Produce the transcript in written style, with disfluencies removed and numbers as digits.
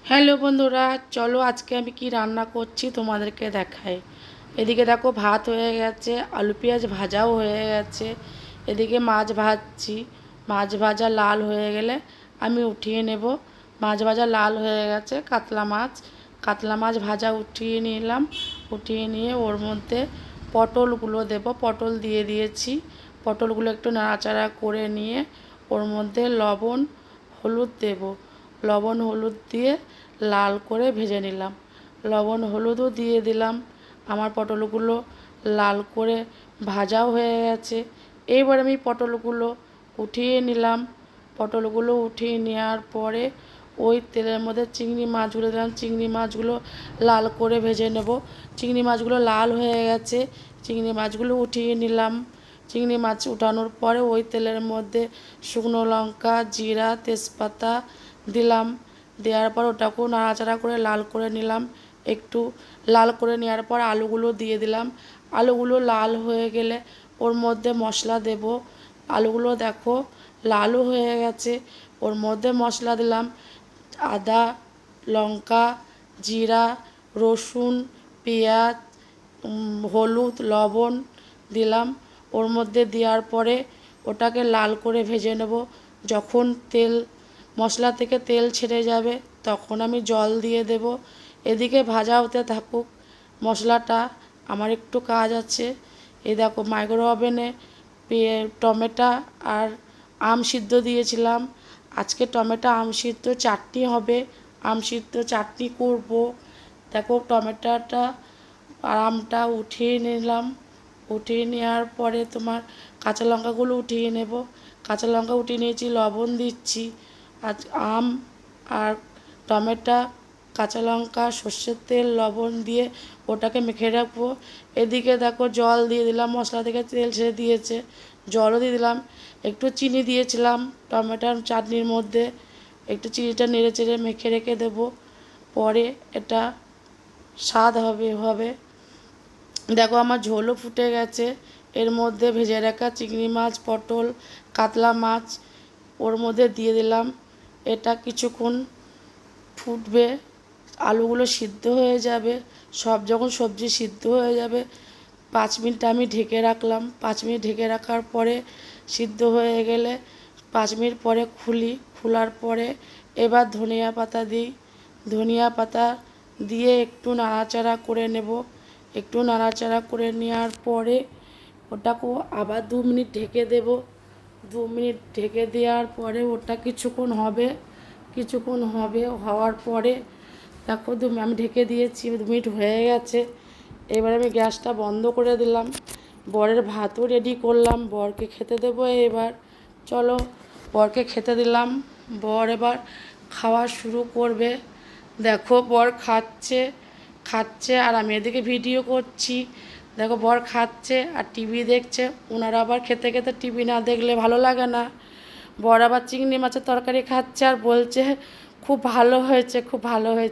Hello বন্ধুরা, চলো আজকে আমি কি রান্না করছি তোমাদেরকে দেখাই। এদিকে দেখো ভাত হয়ে গেছে, আলু পেঁয়াজ ভাজাও হয়ে গেছে। এদিকে মাছ ভাজছি। মাছ ভাজা লাল হয়ে গেলে আমি উঠিয়ে নেব। মাছ ভাজা লাল হয়ে গেছে, কাতলা মাছ ভাজা উঠিয়ে নিলাম। উঠিয়ে নিয়ে ওর মধ্যে পটলগুলো দেব। পটল দিয়ে দিয়েছি। পটলগুলো একটু নাড়াচাড়া করে নিয়ে ওর মধ্যে লবণ হলুদ দেব। লবণ হলুদ দিয়ে লাল করে ভেজে নিলাম। লবণ হলুদও দিয়ে দিলাম। আমার পটলগুলো লাল করে ভাজাও হয়ে গেছে। এইবার আমি পটলগুলো উঠিয়ে নিলাম। পটলগুলো উঠিয়ে নেওয়ার পরে ওই তেলের মধ্যে চিংড়ি মাছগুলো দিলাম। চিংড়ি মাছগুলো লাল করে ভেজে নেব। চিংড়ি মাছগুলো লাল হয়ে গেছে, চিংড়ি মাছগুলো উঠিয়ে নিলাম। চিংড়ি মাছ উঠানোর পরে ওই তেলের মধ্যে শুকনো লঙ্কা, জিরা, তেজপাতা দিলাম। দেওয়ার পর ওটাকেও নাড়াচাড়া করে লাল করে নিলাম। একটু লাল করে নেওয়ার পর আলুগুলো দিয়ে দিলাম। আলুগুলো লাল হয়ে গেলে ওর মধ্যে মশলা দেব। আলুগুলো দেখো লালও হয়ে গেছে। ওর মধ্যে মশলা দিলাম আদা, লঙ্কা, জিরা, রসুন, পেঁয়াজ, হলুদ, লবণ দিলাম। ওর মধ্যে দেওয়ার পরে ওটাকে লাল করে ভেজে নেব। যখন মশলা থেকে তেল ছেড়ে যাবে তখন আমি জল দিয়ে দেব। এদিকে ভাজা হতে থাকুক মশলাটা, আমার একটু কাজ আছে। এই দেখো মাইক্রো ওভেনে টমেটো আর আম সিদ্ধ দিয়েছিলাম। আজকে টমেটো আম সিদ্ধ চাটনি হবে। আম সিদ্ধ চাটনি করব। দেখো টমেটোটা আর আমটা উঠিয়ে নিলাম। উঠিয়ে নেওয়ার পরে তোমার কাঁচা লঙ্কাগুলো উঠিয়ে নেব। কাঁচা লঙ্কা উঠিয়ে নিয়েছি, লবণ দিচ্ছি। আজ আম আর টমেটো, কাঁচা লঙ্কা, সর্ষের তেল, লবণ দিয়ে ওটাকে মেখে রাখবো। এদিকে দেখো জল দিয়ে দিলাম, মশলা থেকে তেল ছেড়ে দিয়েছে, জলও দিয়ে দিলাম। একটু চিনি দিয়েছিলাম টমেটোর চাটনির মধ্যে। একটু চিনিটা নেড়ে চেড়ে মেখে রেখে দেবো, পরে এটা স্বাদ হবে। দেখো আমার ঝোলও ফুটে গেছে। এর মধ্যে ভেজে রাখা চিংড়ি মাছ, পটল, কাতলা মাছ ওর মধ্যে দিয়ে দিলাম। এটা কিছুক্ষণ ফুটবে, আলুগুলো সিদ্ধ হয়ে যাবে। সব যখন সবজি সিদ্ধ হয়ে যাবে 5 মিনিট আমি ঢেকে রাখলাম। 5 মিনিট ঢেকে রাখার পরে সিদ্ধ হয়ে গেলে 5 মিনিট পরে খোলার পরে এবার ধনিয়া পাতা দিই। ধনিয়া পাতা দিয়ে একটু নাড়াচাড়া করে নেব। একটু নাড়াচাড়া করে নেওয়ার পরে ওটাকেও আবার 2 মিনিট ঢেকে দেব। 2 মিনিট ঢেকে দেওয়ার পরে ওটা কিছুক্ষণ হওয়ার পরে দেখো আমি ঢেকে দিয়েছি, 2 মিনিট হয়ে গেছে। এবার আমি গ্যাসটা বন্ধ করে দিলাম। বরের ভাতও রেডি করলাম, বরকে খেতে দেবো। এবার চলো বরকে খেতে দিলাম। বর এবার খাওয়া শুরু করবে। দেখো বর খাচ্ছে আর আমি এদিকে ভিডিও করছি। দেখো বর খাচ্ছে আর টিভি দেখছে। ওনারা আবার খেতে খেতে টিভি না দেখলে ভালো লাগে না। বর আবার চিংড়ি মাছের তরকারি খাচ্ছে আর বলছে খুব ভালো হয়েছে, খুব ভালো হয়েছে।